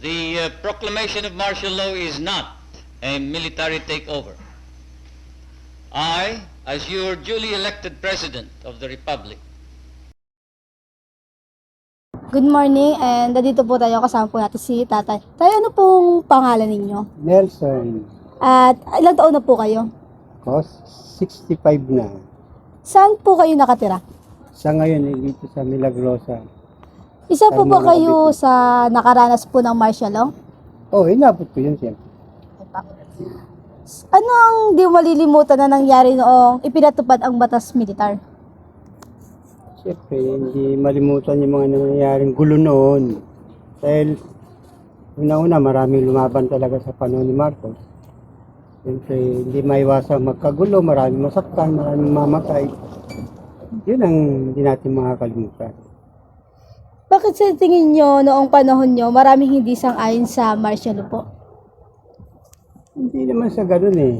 The proclamation of martial law is not a military takeover. I, as your duly elected President of the Republic, Good morning, and nandito po tayo, kasama po natin si Tatay. Tayo, ano pong pangalan ninyo? Nelson, At ilang taon na po kayo? cost 65 na. Saan po kayo nakatira? Sa ngayon, dito sa Milagrosa. Isa po Sa ba mga kayo sa nakaranas po ng martial law? Oh, inabot ko yun siyempre. Ano ang di malilimutan na nangyari noong ipinatupad ang batas militar? Siyempre, hindi malimutan yung mga nangyayaring gulo noon. Dahil, una-una, maraming lumaban talaga sa panahon ni Marcos. Siyempre, hindi maiwasang magkagulo, maraming masaktan, maraming mamatay. Yun ang hindi natin makakalimutan. Bakit sa tingin nyo noong panahon nyo maraming hindi sang-ayon sa martial law po? Hindi naman sa ganun eh.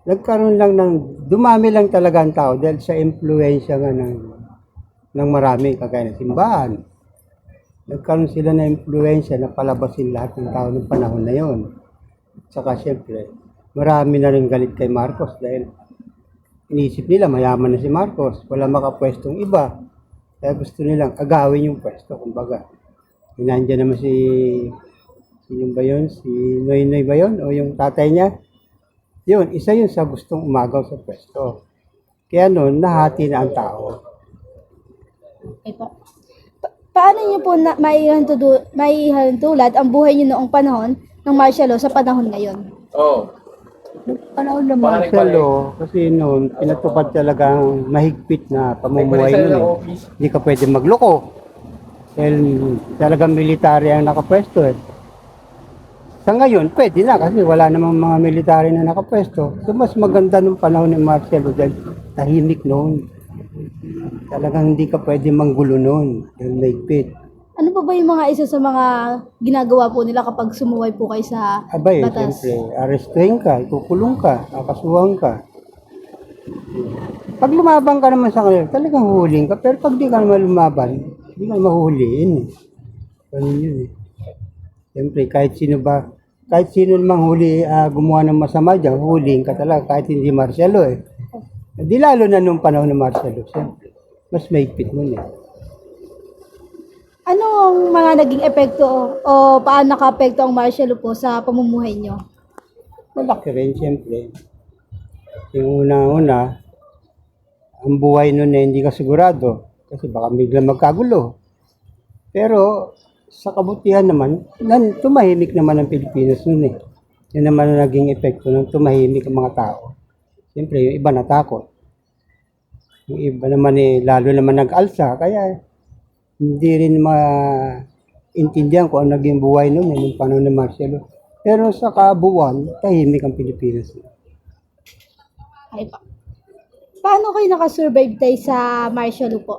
Nagkaroon lang dumami lang talaga ang tao dahil sa impluensya nga ng marami, kagaya ng simbahan. Nagkaroon sila ng impluensya na palabasin lahat ng tao ng panahon na yon. Saka siyempre, marami na rin galit kay Marcos dahil inisip nila mayaman na si Marcos, wala makapwestong iba. Kaya gusto nilang agawin yung pwesto, kumbaga. Nandiyan naman yun ba yun? Si Noynoy ba yun? O yung tatay niya? Yun, isa yun sa gustong umagaw sa pwesto. Kaya noon, nahati na ang tao. Okay po. Paano nyo po maihalintulad ang buhay nyo noong panahon ng martial law sa panahon ngayon? Panahon ng martial law, kasi noon, pinatupad talagang mahigpit na pamumuhay noon. Hindi ka pwede magloko. Dahil talagang military ang nakapwesto eh. Sa ngayon, pwede na kasi wala namang mga military na nakapwesto. So, mas maganda nung panahon ng martial law dahil tahimik noon. Talagang hindi ka pwede manggulo noon dahil mahigpit. Ano pa ba yung mga isa sa mga ginagawa po nila kapag sumuway po kayo sa Abay, batas? siyempre, arestuhin ka, ikukulong ka, kakasuhan ka. Pag lumabang ka naman sa kanila, talagang huhuling ka. Pero pag di ka naman lumaban, hindi ka mahuhuliin. Ganun yun eh. Siyempre, kahit sino namang huli, gumawa ng masama dyan, huhuliin ka talaga kahit hindi martial law eh. Di lalo na nung panahon ng martial law, siyempre. Mas mahigpit mo eh. Ano ang mga naging epekto o paano naka-apekto ang martial law po sa pamumuhay nyo? Malaki rin, siyempre. Yung una-una, ang buhay nun eh, hindi ka sigurado. Kasi baka biglang magkagulo. Pero, sa kabutihan naman, tumahimik naman ang Pilipinas nun eh. Yun naman ang naging epekto ng tumahimik ang mga tao. Siyempre, yung iba natakot. Yung iba naman eh, lalo naman nag-alsa. Kaya, hindi rin maintindihan kung ano naging buhay nun eh, nung panahon ng martial law. Pero sa kabuuan, tahimik ang Pilipinas. Ay pa. Paano kayo nakasurvive tayo sa martial law po?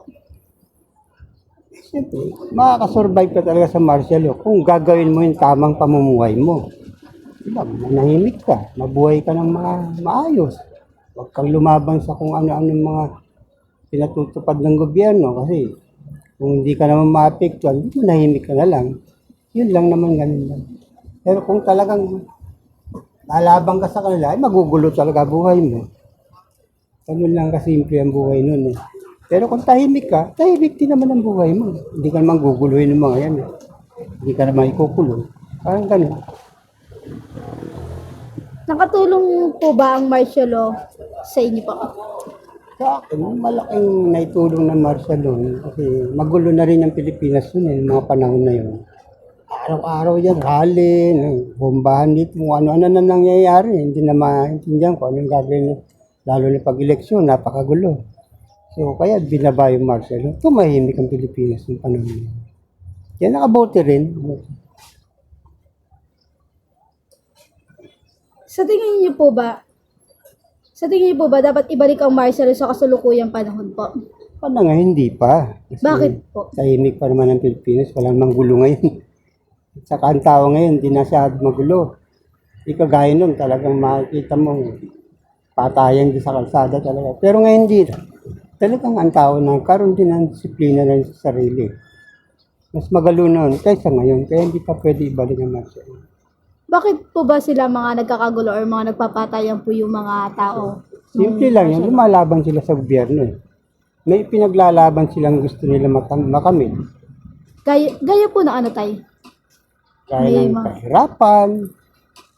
Siyempre, makakasurvive ka talaga sa martial law kung gagawin mo yung tamang pamumuhay mo. Diba, manahimik ka, mabuhay ka ng maayos. Huwag kang lumaban sa kung ano-ano mga pinatutupad ng gobyerno kasi kung hindi ka naman maapektuhan, hindi manahimik ka na lang. Yun lang naman, ganun lang. Pero kung talagang lalabang ka sa kanila, ay magugulo talaga buhay mo. Ganun lang kasimple ang buhay nun eh. Pero kung tahimik ka, tahimik din naman ang buhay mo. Hindi ka naman guguluhin ng mga yan eh. Hindi ka naman ikukulong. Parang ganun. Nakatulong po ba ang martial law sa inyo po? Sa akin, malaking naitulong ng martial law kasi magulo na rin ang Pilipinas yun eh, mga panahon na yun. Araw-araw yan, rally, bombahan dito, kung ano-ano na nangyayari. Hindi na maintindihan ko anong gagawin, lalo na pag-eleksyon, napakagulo. So, kaya binaba yung martial law. Tumahimik ang Pilipinas ng panahon na yun. Kaya nakabote rin. Sa tingin niyo po ba dapat ibalik ang martial law sa kasalukuyang panahon po? Paano nga, hindi pa. Kasi Bakit po? tahimik pa naman ang Pilipinas, walang manggulo ngayon. At saka ang tao ngayon, hindi na siya magulo. Di kagaya nun, talagang makikita mo, patayan din sa kalsada talaga. Pero ngayon hindi. Talagang ang tao na karoon din ng disiplina ng sarili. Mas magalo noon kaysa ngayon. Kaya hindi pa pwede ibalik ang martial law. Bakit po ba sila mga nagkakagulo or mga nagpapatayan po yung mga tao? Simple lang yan. Lumalaban sila sa gobyerno eh. May pinaglalaban silang gusto nila makamit. Gaya po na ano tay? Kaya May ng mga- kahirapan.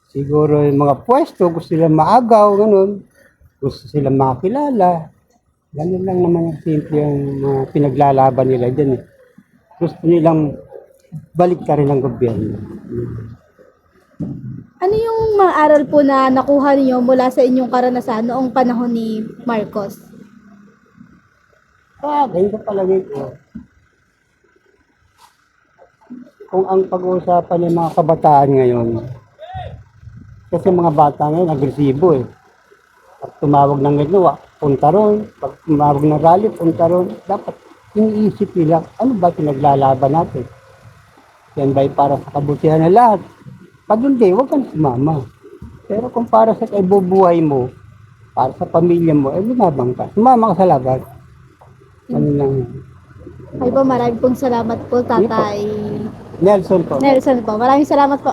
Siguro yung mga pwesto, gusto silang maagaw, ganun. Gusto silang makilala. Ganun lang naman yung simple yung mga pinaglalaban nila dyan eh. Gusto nilang balik ka rin ng gobyerno. Ano yung mga aral po na nakuha niyo mula sa inyong karanasan noong panahon ni Marcos? Ganyan sa palagay ko. Kung ang pag-uusapan ng mga kabataan ngayon, kasi mga bata ngayon, agresibo eh. Pag tumawag ng ganito, punta ron. Pag tumawag ng rally, punta ron. Dapat iniisip nila, ano ba pinaglalaban natin? Yan ba'y para sa kabutihan ng lahat? Pag hindi, huwag kang sumama. Pero kung para sa kaibubuhay mo, para sa pamilya mo, lumabang ka. Sumama ka sa laban. Ano lang yun. Ay po, maraming pong salamat po, Tatay Nelson po. Nelson po. Maraming salamat po.